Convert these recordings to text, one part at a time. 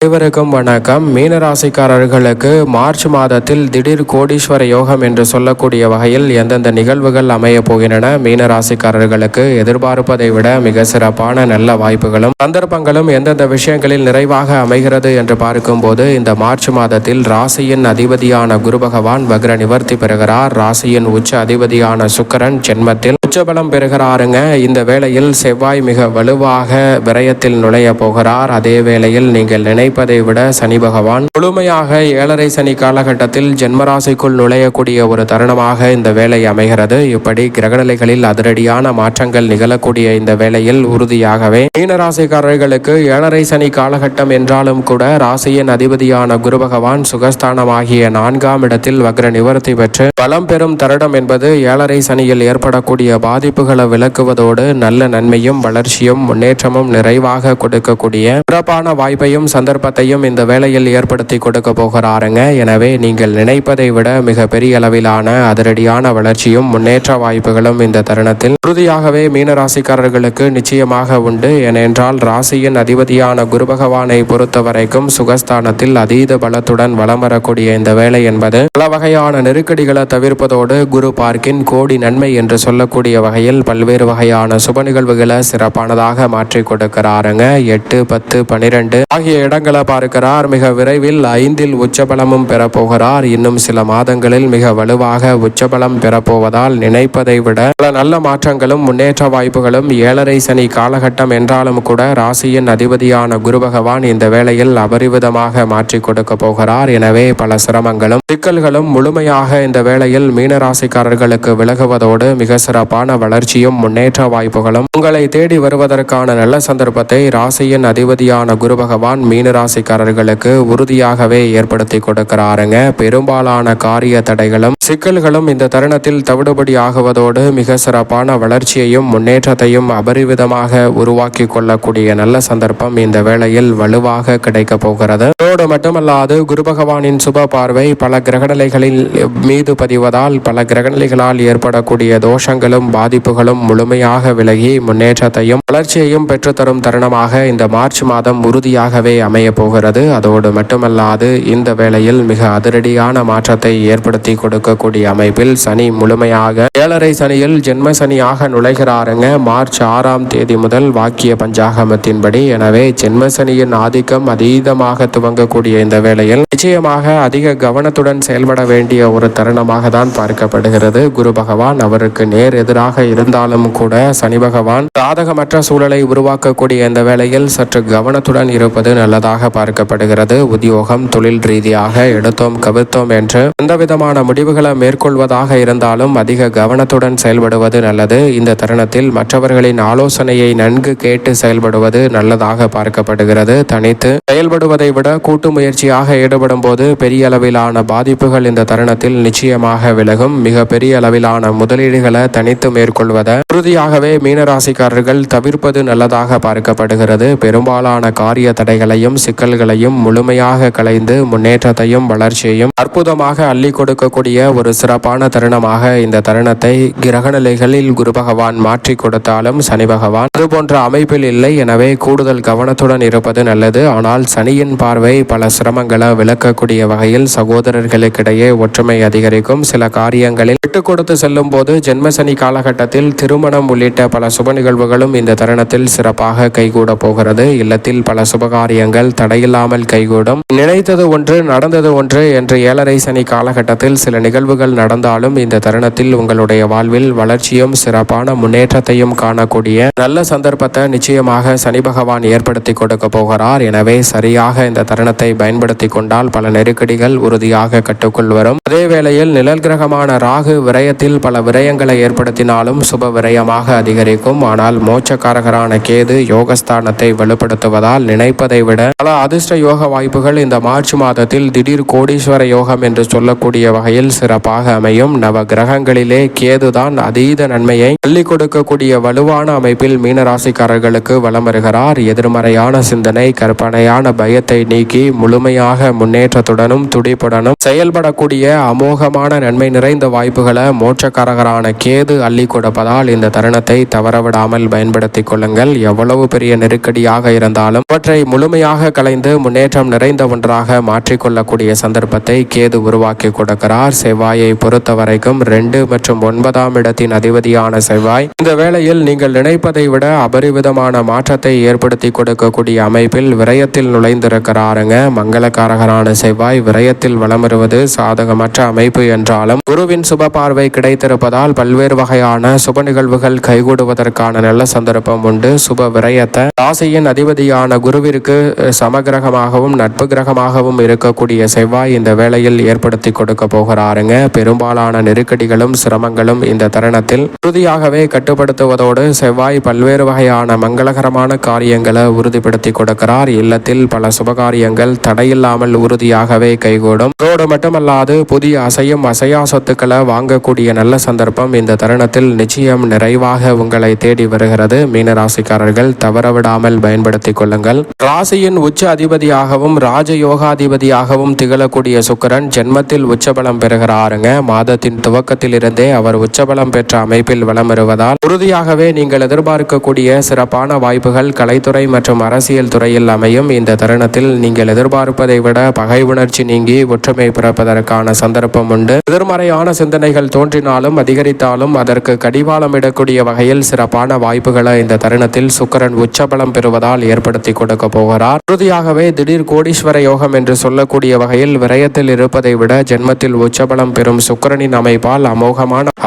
அனைவருக்கும் வணக்கம். மீனராசிக்காரர்களுக்கு மார்ச் மாதத்தில் திடீர் கோடீஸ்வர யோகம் என்று சொல்லக்கூடிய வகையில் எந்தெந்த நிகழ்வுகள் அமைய போகின்றன, மீனராசிக்காரர்களுக்கு எதிர்பார்ப்பதை விட மிக சிறப்பான நல்ல வாய்ப்புகளும் சந்தர்ப்பங்களும் எந்தெந்த விஷயங்களில் நிறைவாக அமைகிறது என்று பார்க்கும்போது, இந்த மார்ச் மாதத்தில் ராசியின் அதிபதியான குரு பகவான் வக்ர நிவர்த்தி பெறுகிறார். ராசியின் உச்ச அதிபதியான சுக்கிரன் ஜென்மத்தில் உச்சபலம் பெறுகிறாருங்க. இந்த வேளையில் செவ்வாய் மிக வலுவாக விரயத்தில் நுழைய போகிறார். அதே வேளையில் நீங்கள் நினைப்பதை விட சனி பகவான் முழுமையாக 7.5 சனி காலகட்டத்தில் ஜென்மராசிக்குள் நுழையக்கூடிய ஒரு தருணமாக இந்த வேலை அமைகிறது. இப்படி கிரகநிலைகளில் அதிரடியான மாற்றங்கள் நிகழக்கூடிய இந்த வேளையில் உறுதியாகவே மீனராசிக்காரர்களுக்கு 7.5 சனி காலகட்டம் என்றாலும் கூட ராசியின் அதிபதியான குரு பகவான் சுகஸ்தானமாகிய 4ஆம் இடத்தில் வக்ர நிவர்த்தி பெற்று பலம் பெறும் தருணம் என்பது 7.5 சனியில் ஏற்படக்கூடிய பாதிப்புகளை விளக்குவதோடு நல்ல நன்மையும் வளர்ச்சியும் முன்னேற்றமும் நிறைவாக கொடுக்கக்கூடிய சிறப்பான வாய்ப்பையும் சந்தர்ப்பத்தையும் இந்த வேளையில் ஏற்படுத்தி கொடுக்க போகிறாருங்க. எனவே நீங்கள் நினைப்பதை விட மிக பெரிய அளவிலான அதிரடியான வளர்ச்சியும் முன்னேற்ற வாய்ப்புகளும் இந்த தருணத்தில் உறுதியாகவே மீனராசிக்காரர்களுக்கு நிச்சயமாக உண்டு. ஏனென்றால் ராசியின் அதிபதியான குரு பகவானை பொறுத்தவரைக்கும் சுகஸ்தானத்தில் அதீத பலத்துடன் வலம் வரக்கூடிய இந்த வேலை என்பது பல வகையான நெருக்கடிகளை தவிர்ப்பதோடு குரு பார்க்கின் கோடி நன்மை என்று சொல்லக்கூடிய வகையில் பல்வேறு வகையான சுப நிகழ்வுகளை சிறப்பானதாக மாற்றி கொடுக்கிறாருங்க. 8, 10, 12 ஆகிய இடங்களை பார்க்கிறார். மிக விரைவில் 5இல் உச்சபலமும் பெறப்போகிறார். இன்னும் சில மாதங்களில் மிக வலுவாக உச்சபலம் பெறப்போவதால் நினைப்பதை விட பல நல்ல மாற்றங்களும் முன்னேற்ற வாய்ப்புகளும் 7.5 சனி காலகட்டம் என்றாலும் கூட ராசியின் அதிபதியான குரு பகவான் இந்த வேளையில் அபரிவிதமாக மாற்றி கொடுக்க போகிறார். எனவே பல சிரமங்களும் சிக்கல்களும் முழுமையாக இந்த வேளையில் மீனராசிக்காரர்களுக்கு விலகுவதோடு மிக சிறப்பான வளர்ச்சியும் முன்னேற்ற வாய்ப்புகளும் உங்களை தேடி வருவதற்கான நல்ல சந்தர்ப்பத்தை ராசியின் அதிபதியான குரு பகவான் மீனராசிக்காரர்களுக்கு உறுதியாகவே ஏற்படுத்தி கொடுக்கிறாருங்க. பெரும்பாலான காரிய தடைகளும் சிக்கல்களும் இந்த தருணத்தில் தவிடுபடி ஆகுவதோடு மிக சிறப்பான வளர்ச்சியையும் முன்னேற்றத்தையும் அபரிவிதமாக உருவாக்கி கொள்ளக்கூடிய நல்ல சந்தர்ப்பம் இந்த வேளையில் வலுவாக கிடைக்க போகிறது. அதோடு மட்டுமல்லாது குரு பகவானின் சுப பார்வை பல கிரகநிலைகளில் மீது பதிவதால் பல கிரகநிலைகளால் ஏற்படக்கூடிய தோஷங்களும் பாதிப்புகளும் முழுமையாக விலகி முன்னேற்றத்தையும் வளர்ச்சியையும் பெற்றுத்தரும் தருணமாக இந்த மார்ச் மாதம் உறுதியாகவே அமைய போகிறது. அதோடு மட்டுமல்லாது இந்த வேளையில் மிக அதிரடியான மாற்றத்தை ஏற்படுத்தி கொடுக்கக்கூடிய அமைப்பில் சனி முழுமையாக 7.5 சனியில் ஜென்ம சனியாக நுழைகிறாருங்க. மார்ச் 6ஆம் தேதி முதல் வாக்கிய பஞ்சாகமத்தின்படி. எனவே ஜென்ம சனியின் ஆதிக்கம் அதீதமாக துவங்கக்கூடிய இந்த வேளையில் நிச்சயமாக அதிக கவனத்துடன் செயல்பட வேண்டிய ஒரு தருணமாக தான் பார்க்கப்படுகிறது. குரு பகவான் அவருக்கு நேர் எதிராக இருந்தாலும் கூட சனி பகவான் சாதகமற்ற சூழலை உருவாக்கக்கூடிய இந்த வேளையில் சற்று கவனத்துடன் இருப்பது நல்லதாக பார்க்கப்படுகிறது. உத்தியோகம், தொழில் ரீதியாக எடுத்தோம் கவிழ்த்தோம் என்று எந்த விதமான முடிவுகளை மேற்கொள்வதாக இருந்தாலும் அதிக கவனத்துடன் செயல்படுவது நல்லது. இந்த தருணத்தில் மற்றவர்களின் ஆலோசனையை நன்கு கேட்டு செயல்படுவது நல்லதாக பார்க்கப்படுகிறது. தனித்து செயல்படுவதை விட கூட்டு முயற்சியாக ஈடுபடும் போது பெரிய அளவிலான பாதிப்புகள் இந்த தருணத்தில் நிச்சயமாக விலகும். மிக பெரிய அளவிலான முதலீடுகளை தனித்து மேற்கொள்வதை உறுதியாகவே மீனராசிக்காரர்கள் தவிர்ப்பது நல்லதாக பார்க்கப்படுகிறது. பெரும்பாலான காரிய தடைகளையும் சிக்கல்களையும் முழுமையாக களைந்து முன்னேற்றத்தையும் வளர்ச்சியையும் அற்புதமாக அள்ளி கொடுக்கக்கூடிய ஒரு சிறப்பான தருணமாக இந்த தருணத்தை கிரகநிலைகளில் குரு பகவான் மாற்றி கொடுத்தாலும் சனி பகவான் அதுபோன்ற அமைப்பில் இல்லை. எனவே கூடுதல் கவனத்துடன் இருப்பது நல்லது. ஆனால் சனியின் பார்வை பல சிரமங்களை விளக்கக்கூடிய வகையில் சகோதரர்களுக்கிடையே ஒற்றுமை அதிகரிக்கும். சில காரியங்களில் விட்டுக் கொடுத்து செல்லும் போது ஜென்ம சனி காலகட்டத்தில் திருமணம் உள்ளிட்ட பல சுப நிகழ்வுகளும் இந்த தருணத்தில் சிறப்பாக கைகூட போகிறது. இல்லத்தில் பல சுபகாரியங்கள் தடையில்லாமல் கைகூடும். நினைத்தது ஒன்று நடந்தது ஒன்று என்று 7.5 சனி காலகட்டத்தில் சில நிகழ்வுகள் நடந்தாலும் இந்த தருணத்தில் உங்களுடைய வாழ்வில் வளர்ச்சியும் சிறப்பான முன்னேற்றத்தையும் காணக்கூடிய நல்ல சந்தர்ப்பத்தை நிச்சயமாக சனி பகவான் ஏற்படுத்தி கொடுக்க போகிறார். எனவே சரியாக இந்த தருணத்தை பயன்படுத்தி கொண்டால் பல நெருக்கடிகள் உறுதியாக கட்டுக்குள் வரும். அதே வேளையில் நிழல் கிரகமான ராகு விரயத்தில் பல விரயங்களை ஏற்படுத்தினாலும் சுப விரயமாக அதிகரிக்கும். ஆனால் மோட்சக்காரகரான கேது யோகஸ்தானத்தை வலுப்படுத்துவதால் நினைப்பதை விட பல அதிர்ஷ்ட யோக வாய்ப்புகள் இந்த மார்ச் மாதத்தில் திடீர் கோடீஸ்வர யோகம் என்று சொல்லக்கூடிய வகையில் சிறப்பாக அமையும். நவ கிரகங்களிலே கேதுதான் அதீத நன்மையை அள்ளி கொடுக்கக்கூடிய வலுவான அமைப்பில் மீனராசிக்காரர்களுக்கு வலம் வருகிறார். எதிர்மறையான சிந்தனை, கற்பனையான பயத்தை நீக்கி முழுமையாக முன்னேற்றத்துடனும் துடிப்புடனும் செயல்படக்கூடிய அமோகமான நன்மை நிறைந்த வாய்ப்புகளை மோட்சக்காரகரான கேது அள்ளி கொடுப்பதால் இந்த தருணத்தை தவறவிடாமல் பயன்படுத்திக் கொள்ளுங்கள். எவ்வளவு பெரிய நெருக்கடியாக இருந்தாலும் அவற்றை முழுமையாக தடையாக கலைந்து முன்னேற்றம் நிறைந்த ஒன்றாக மாற்றிக்கொள்ளக்கூடிய சந்தர்ப்பத்தை கேது உருவாக்கி கொடுக்கிறார். செவ்வாயை பொறுத்த வரைக்கும் 2 மற்றும் 9ஆம் இடத்தின் அதிபதியான செவ்வாய் இந்த வேளையில் நீங்கள் நினைப்பதை விட அபரிவிதமான மாற்றத்தை ஏற்படுத்தி கொடுக்கக்கூடிய அமைப்பில் விரயத்தில் நுழைந்திருக்கிறாருங்க. மங்களகாரகரான செவ்வாய் விரயத்தில் வலம் வருவது சாதகமற்ற அமைப்பு என்றாலும் குருவின் சுப பார்வை கிடைத்திருப்பதால் பல்வேறு வகையான சுப நிகழ்வுகள் கைகூடுவதற்கான நல்ல சந்தர்ப்பம் உண்டு. சுப விரயத்தை ராசியின் அதிபதியான குருவிற்கு சமகிரகமாகவும் நட்பு கிரகமாகவும் இருக்கக்கூடிய செவ்வாய் இந்த வேளையில் ஏற்படுத்தி கொடுக்க போகிறாருங்க. பெரும்பாலான நெருக்கடிகளும் சிரமங்களும் இந்த தருணத்தில் உறுதியாகவே கட்டுப்படுத்துவதோடு செவ்வாய் பல்வேறு வகையான மங்களகரமான காரியங்களை உறுதிப்படுத்தி கொடுக்கிறார். இல்லத்தில் பல சுபகாரியங்கள் தடையில்லாமல் உறுதியாகவே கைகூடும். அதோடு மட்டுமல்லாது புதிய அசையும் அசையா சொத்துக்களை வாங்கக்கூடிய நல்ல சந்தர்ப்பம் இந்த தருணத்தில் நிச்சயம் நிறைவாக உங்களை தேடி வருகிறது. மீனராசிக்காரர்கள் தவறவிடாமல் பயன்படுத்திக் கொள்ளுங்கள். ராசியின் உச்ச அதிபதியாகவும் ராஜயோகாதிபதியாகவும் திகழக்கூடிய சுக்கிரன் ஜென்மத்தில் உச்சபலம் பெறுகிறாருங்க. மாதத்தின் துவக்கத்தில் இருந்தே அவர் உச்சபலம் பெற்ற அமைப்பில் வலம் வருவதால் உறுதியாகவே நீங்கள் எதிர்பார்க்கக்கூடிய சிறப்பான வாய்ப்புகள் கலைத்துறை மற்றும் அரசியல் துறையில் அமையும். இந்த தருணத்தில் நீங்கள் எதிர்பார்ப்பதை விட பகை உணர்ச்சி நீங்கி ஒற்றுமை பிறப்பதற்கான சந்தர்ப்பம் உண்டு. எதிர்மறையான சிந்தனைகள் தோன்றினாலும் அதிகரித்தாலும் அதற்கு கடிவாளம் இடக்கூடிய வகையில் சிறப்பான வாய்ப்புகளை இந்த தருணத்தில் சுக்கிரன் உச்சபலம் பெறுவதால் ஏற்படுத்தி கொடுக்க போகிறார். உறுதியாகவே திடீர் கோடீஸ்வர யோகம் என்று சொல்லக்கூடிய வகையில் விரயத்தில் இருப்பதை விட ஜென்மத்தில் உச்சபலம் பெறும் சுக்கிரனின் அமைப்பால்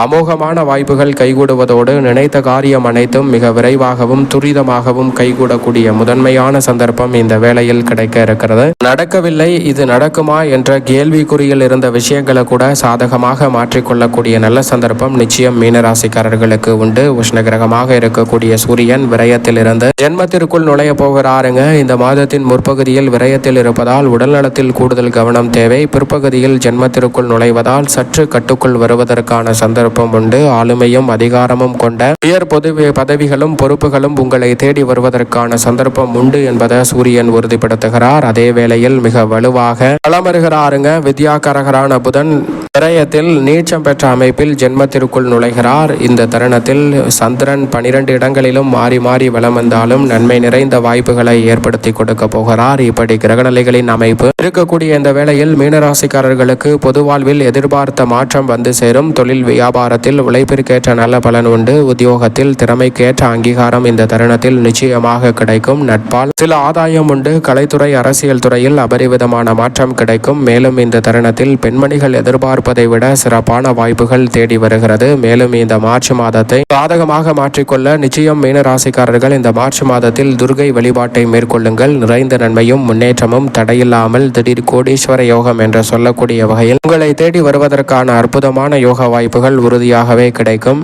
அமோகமான வாய்ப்புகள் கைகூடுவதோடு நினைத்த காரியம் அனைத்தும் மிக விரைவாகவும் துரிதமாகவும் கைகூடக்கூடிய முதன்மையான சந்தர்ப்பம் இந்த வேளையில் கிடைக்க இருக்கிறது. நடக்கவில்லை, இது நடக்குமா என்ற கேள்விக்குறியில் இருந்த விஷயங்களை கூட சாதகமாக மாற்றிக்கொள்ளக்கூடிய நல்ல சந்தர்ப்பம் நிச்சயம் மீனராசிக்காரர்களுக்கு உண்டு. உஷ்ணகிரகமாக இருக்கக்கூடிய சூரியன் விரயத்தில் இருந்து ஜென்மத்திற்குள் நுழைய போகிறாருங்க. இந்த மாதத்தின் முற்பகுதியில் விரயத்தில் இருப்பதால் உடல்நலத்தில் கூடுதல் கவனம் தேவை. பிற்பகுதியில் ஜென்மத்திற்குள் நுழைவதால் சற்று கட்டுக்குள் வருவதற்கான சந்தர்ப்பம் உண்டு. ஆளுமையும் அதிகாரமும் கொண்ட உயர் பொது பதவிகளும் பொறுப்புகளும் உங்களை தேடி வருவதற்கான சந்தர்ப்பம் உண்டு என்பதை சூரியன் உறுதிப்படுத்துகிறார். அதே வேளையில் மிக வலுவாக வலம் வருகிறாருங்க. வித்யாகாரகரான புதன் விரயத்தில் நீச்சம் பெற்ற அமைப்பில் ஜென்மத்திற்குள் நுழைகிறார். இந்த தருணத்தில் சந்திரன் 12 இடங்களிலும் மாறி மாறி வலம் வந்தாலும் நன்மை நிறைந்த வாய்ப்புகளை ஏற்படுத்தி கொடுக்க போகிறார். இப்படி கிரகநிலைகளின் அமைப்பு இருக்கக்கூடிய இந்த வேளையில் மீனராசிக்காரர்களுக்கு பொது வாழ்வில் எதிர்பார்த்த மாற்றம் வந்து சேரும். தொழில் வியாபாரத்தில் உழைப்பிற்கேற்ற நல்ல பலன் உண்டு. உத்தியோகத்தில் திறமைக்கேற்ற அங்கீகாரம் இந்த தருணத்தில் நிச்சயமாக கிடைக்கும். நட்பால் சில ஆதாயம் உண்டு. கலைத்துறை அரசியல் துறையில் அபரிவிதமான மாற்றம் கிடைக்கும். மேலும் இந்த தருணத்தில் பெண்மணிகள் எதிர்பார்ப்பதை விட சிறப்பான வாய்ப்புகள் தேடி வருகிறது. மேலும் இந்த மார்ச் மாதத்தை சாதகமாக மாற்றிக்கொள்ள நிச்சயம் மீனராசிக்காரர்கள் இந்த மார்ச் மாதத்தில் துர்கை வழிபாட்டை மேற்கொள்ளுங்கள். நிறைந்த நன்மையும் முன்னேற்றமும் தடையில்லாமல் திடீர் கோடீஸ்வர யோகம் என்று சொல்லக்கூடிய வகையில் உங்களை தேடி வருவதற்கான அற்புதமான யோக வாய்ப்புகள் உறுதியாகவே கிடைக்கும்.